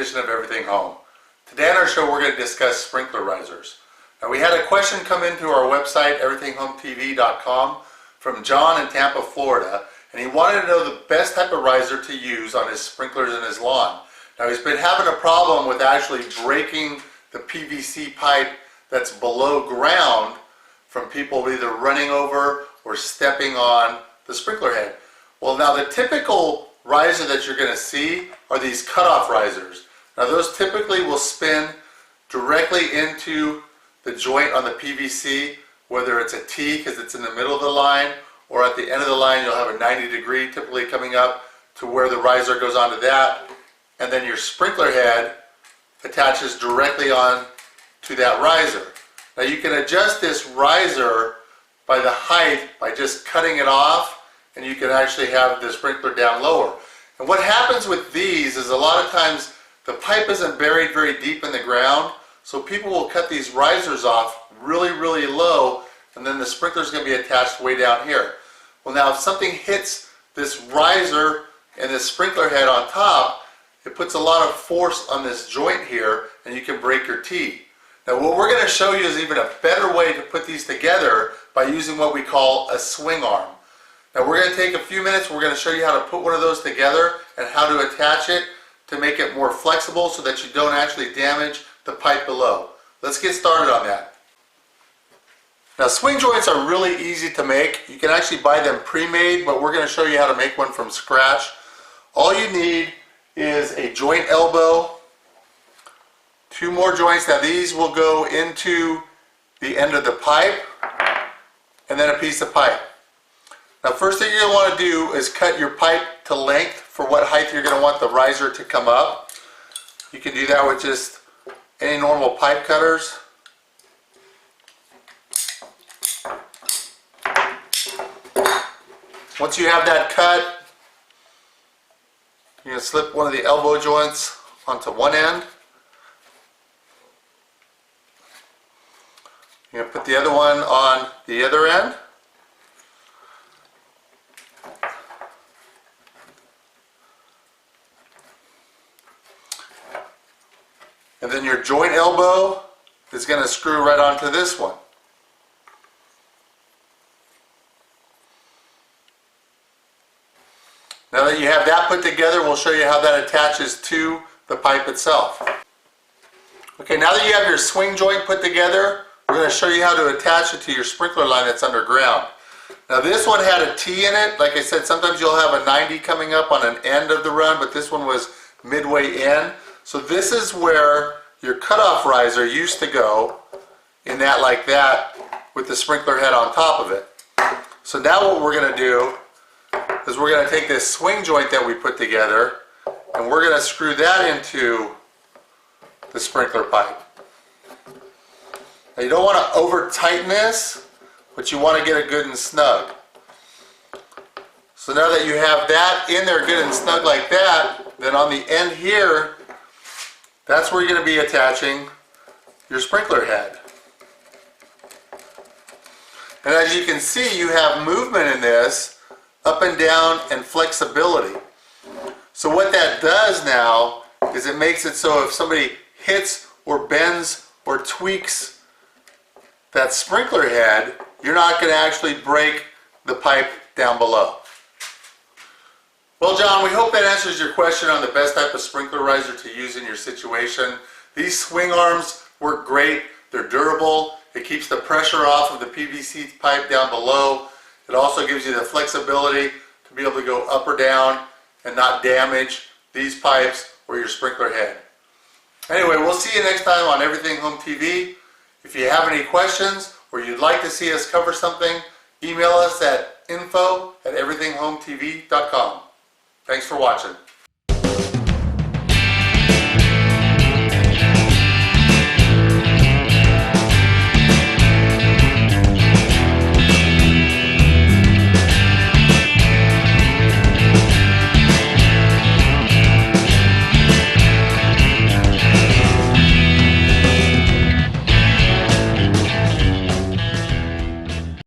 edition of Everything Home. Today on our show we're going to discuss sprinkler risers. Now we had a question come into our website, everythinghometv.com, from John in Tampa, Florida, and he wanted to know the best type of riser to use on his sprinklers in his lawn. Now he's been having a problem with actually breaking the PVC pipe that's below ground from people either running over or stepping on the sprinkler head. Well, now the typical riser that you're going to see are these cutoff risers. Now those typically will spin directly into the joint on the PVC, whether it's a T because it's in the middle of the line, or at the end of the line you'll have a 90-degree typically coming up to where the riser goes onto that, and then your sprinkler head attaches directly on to that riser. Now you can adjust this riser by the height by just cutting it off, and you can actually have the sprinkler down lower. And what happens with these is a lot of times the pipe isn't buried very deep in the ground, so people will cut these risers off really, really low, and then the sprinkler is going to be attached way down here. Well, now if something hits this riser and this sprinkler head on top, it puts a lot of force on this joint here, and you can break your T. Now what we're going to show you is even a better way to put these together by using what we call a swing arm. Now we're going to take a few minutes, we're going to show you how to put one of those together and how to attach it to make it more flexible so that you don't actually damage the pipe below. Let's get started on that. Now swing joints are really easy to make. You can actually buy them pre-made, but we're going to show you how to make one from scratch. All you need is a joint elbow, two more joints. Now these will go into the end of the pipe, and then a piece of pipe. Now first thing you're going to want to do is cut your pipe to length for what height you're going to want the riser to come up. You can do that with just any normal pipe cutters. Once you have that cut, you're going to slip one of the elbow joints onto one end. You're going to put the other one on the other end. And then your joint elbow is going to screw right onto this one. Now that you have that put together, we'll show you how that attaches to the pipe itself. Okay, now that you have your swing joint put together, we're going to show you how to attach it to your sprinkler line that's underground. Now this one had a T in it. Like I said, sometimes you'll have a 90 coming up on an end of the run, but this one was midway in. So this is where your cutoff riser used to go, in that like that, with the sprinkler head on top of it. So now what we're going to do is we're going to take this swing joint that we put together, and we're going to screw that into the sprinkler pipe. Now you don't want to over tighten this, but you want to get it good and snug. So now that you have that in there good and snug like that, then on the end here, that's where you're going to be attaching your sprinkler head. And as you can see, you have movement in this, up and down, and flexibility. So what that does now is it makes it so if somebody hits or bends or tweaks that sprinkler head, you're not going to actually break the pipe down below. Well, John, we hope that answers your question on the best type of sprinkler riser to use in your situation. These swing arms work great. They're durable. It keeps the pressure off of the PVC pipe down below. It also gives you the flexibility to be able to go up or down and not damage these pipes or your sprinkler head. Anyway, we'll see you next time on Everything Home TV. If you have any questions or you'd like to see us cover something, email us at info@everythinghometv.com. Thanks for watching.